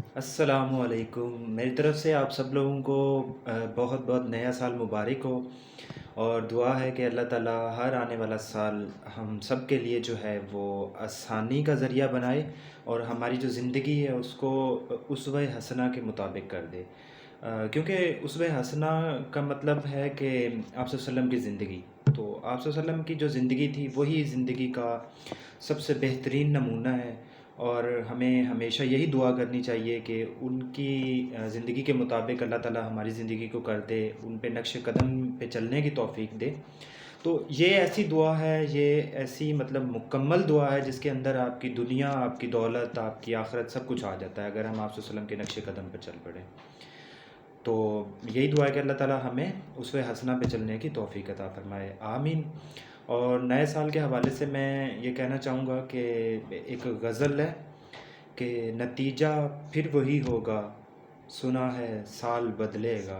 अस्सलामु अलैकुम। मेरी तरफ़ से आप सब लोगों को बहुत बहुत नया साल मुबारक हो। और दुआ है कि अल्लाह ताला हर आने वाला साल हम सब के लिए जो है वो आसानी का ज़रिया बनाए और हमारी जो ज़िंदगी है उसको उसवे हसना के मुताबिक कर दे। क्योंकि उसवे हसना का मतलब है कि आप वसल्लम की ज़िंदगी, तो आप वसल्लम की जो ज़िंदगी थी वही ज़िंदगी का सबसे बेहतरीन नमूना है। और हमें हमेशा यही दुआ करनी चाहिए कि उनकी ज़िंदगी के मुताबिक अल्लाह ताला हमारी ज़िंदगी को कर दे, उन पे नक्श कदम पे चलने की तौफ़ीक दे। तो ये ऐसी दुआ है, ये ऐसी मतलब मुकम्मल दुआ है जिसके अंदर आपकी दुनिया, आपकी दौलत, आपकी आखिरत सब कुछ आ जाता है अगर हम आप वसल्लम के नक्श कदम पर चल पड़े। तो यही दुआ है कि अल्लाह ताला हमें उसवे हसना पे चलने की तौफ़ीक अता फ़रमाए, आमीन। और नए साल के हवाले से मैं ये कहना चाहूँगा कि एक गज़ल है कि नतीजा फिर वही होगा, सुना है साल बदलेगा।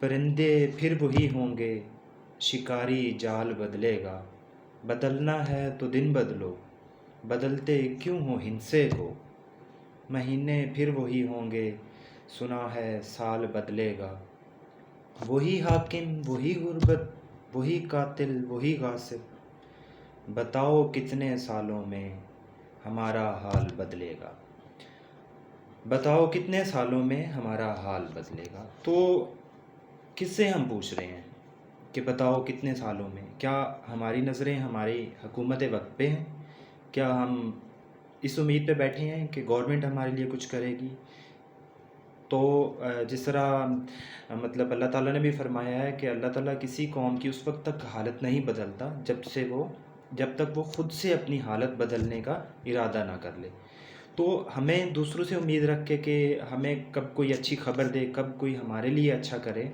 परिंदे फिर वही होंगे, शिकारी जाल बदलेगा। बदलना है तो दिन बदलो, बदलते क्यों हो हिंसे को। महीने फिर वही होंगे, सुना है साल बदलेगा। वही हाकिम वही गुरबत, वही कातिल वही गासिब। बताओ कितने सालों में हमारा हाल बदलेगा। बताओ कितने सालों में हमारा हाल बदलेगा। तो किससे हम पूछ रहे हैं कि बताओ कितने सालों में? क्या हमारी नज़रें हमारी हुकूमत वक्त पे हैं? क्या हम इस उम्मीद पे बैठे हैं कि गवर्नमेंट हमारे लिए कुछ करेगी? तो जिस तरह मतलब अल्लाह ताला ने भी फरमाया है कि अल्लाह ताला किसी कौम की उस वक्त तक हालत नहीं बदलता जब तक वो ख़ुद से अपनी हालत बदलने का इरादा ना कर ले। तो हमें दूसरों से उम्मीद रख के कि हमें कब कोई अच्छी ख़बर दे, कब कोई हमारे लिए अच्छा करे,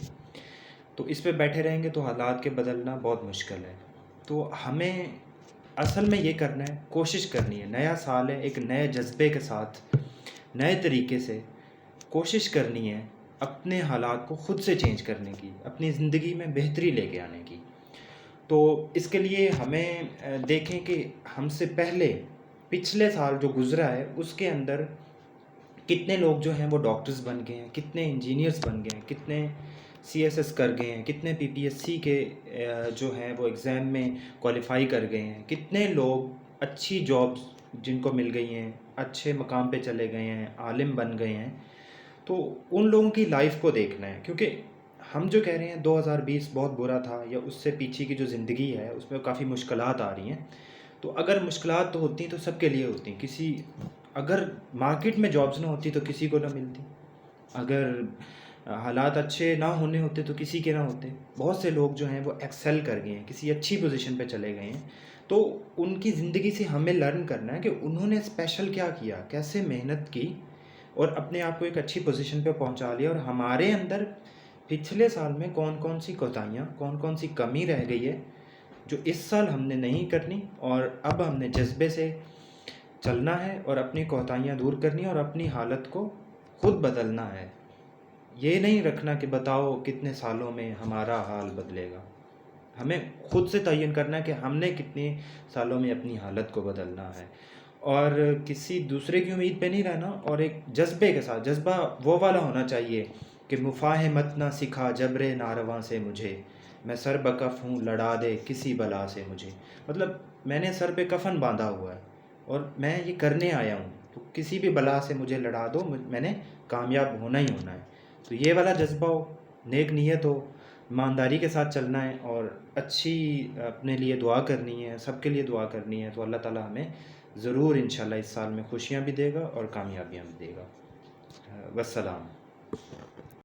तो इस पे बैठे रहेंगे तो हालात के बदलना बहुत मुश्किल है। तो हमें असल में ये करना है, कोशिश करनी है, नया साल है, एक नए जज़्बे के साथ, नए तरीके से कोशिश करनी है अपने हालात को ख़ुद से चेंज करने की, अपनी ज़िंदगी में बेहतरी लेके आने की। तो इसके लिए हमें देखें कि हमसे पहले पिछले साल जो गुज़रा है उसके अंदर कितने लोग जो हैं वो डॉक्टर्स बन गए हैं, कितने इंजीनियर्स बन गए हैं, कितने सीएसएस कर गए हैं, कितने पीपीएससी के जो हैं वो एग्ज़ाम में क्वालिफ़ाई कर गए हैं, कितने लोग अच्छी जॉब्स जिनको मिल गई हैं, अच्छे मकाम पे चले गए हैं, आलिम बन गए हैं। तो उन लोगों की लाइफ को देखना है, क्योंकि हम जो कह रहे हैं 2020 बहुत बुरा था या उससे पीछे की जो ज़िंदगी है उसमें काफ़ी मुश्किलात आ रही हैं। तो अगर मुश्किलात तो होती तो सबके लिए होती, किसी अगर मार्केट में जॉब्स ना होती तो किसी को ना मिलती, अगर हालात अच्छे ना होने होते तो किसी के ना होते। बहुत से लोग जो हैं वो एक्सेल कर गए हैं, किसी अच्छी पोजीशन पे चले गए हैं। तो उनकी ज़िंदगी से हमें लर्न करना है कि उन्होंने स्पेशल क्या किया, कैसे मेहनत की और अपने आप को एक अच्छी पोजीशन पे पहुंचा लिया। और हमारे अंदर पिछले साल में कौन कौन सी कोताहियाँ, कौन कौन सी कमी रह गई है जो इस साल हमने नहीं करनी, और अब हमने जज्बे से चलना है और अपनी कोताहियाँ दूर करनी है और अपनी हालत को खुद बदलना है। ये नहीं रखना कि बताओ कितने सालों में हमारा हाल बदलेगा। हमें खुद से तयन करना है कि हमने कितने सालों में अपनी हालत को बदलना है, और किसी दूसरे की उम्मीद पे नहीं रहना। और एक जज्बे के साथ, जज्बा वो वाला होना चाहिए कि मुफाहमत ना सिखा जबरे नारवा से मुझे, मैं सर बकफ हूँ लड़ा दे किसी बला से मुझे। मतलब मैंने सर पे कफन बांधा हुआ है और मैं ये करने आया हूँ, तो किसी भी बला से मुझे लड़ा दो, मैंने कामयाब होना ही होना है। तो ये वाला जज्बा हो, नेक नीयत हो, ईमानदारी के साथ चलना है और अच्छी अपने लिए दुआ करनी है, सबके लिए दुआ करनी है। तो अल्लाह ताला हमें ज़रूर इंशाल्लाह इस साल में खुशियाँ भी देगा और कामयाबियाँ भी देगा। वस्सलाम।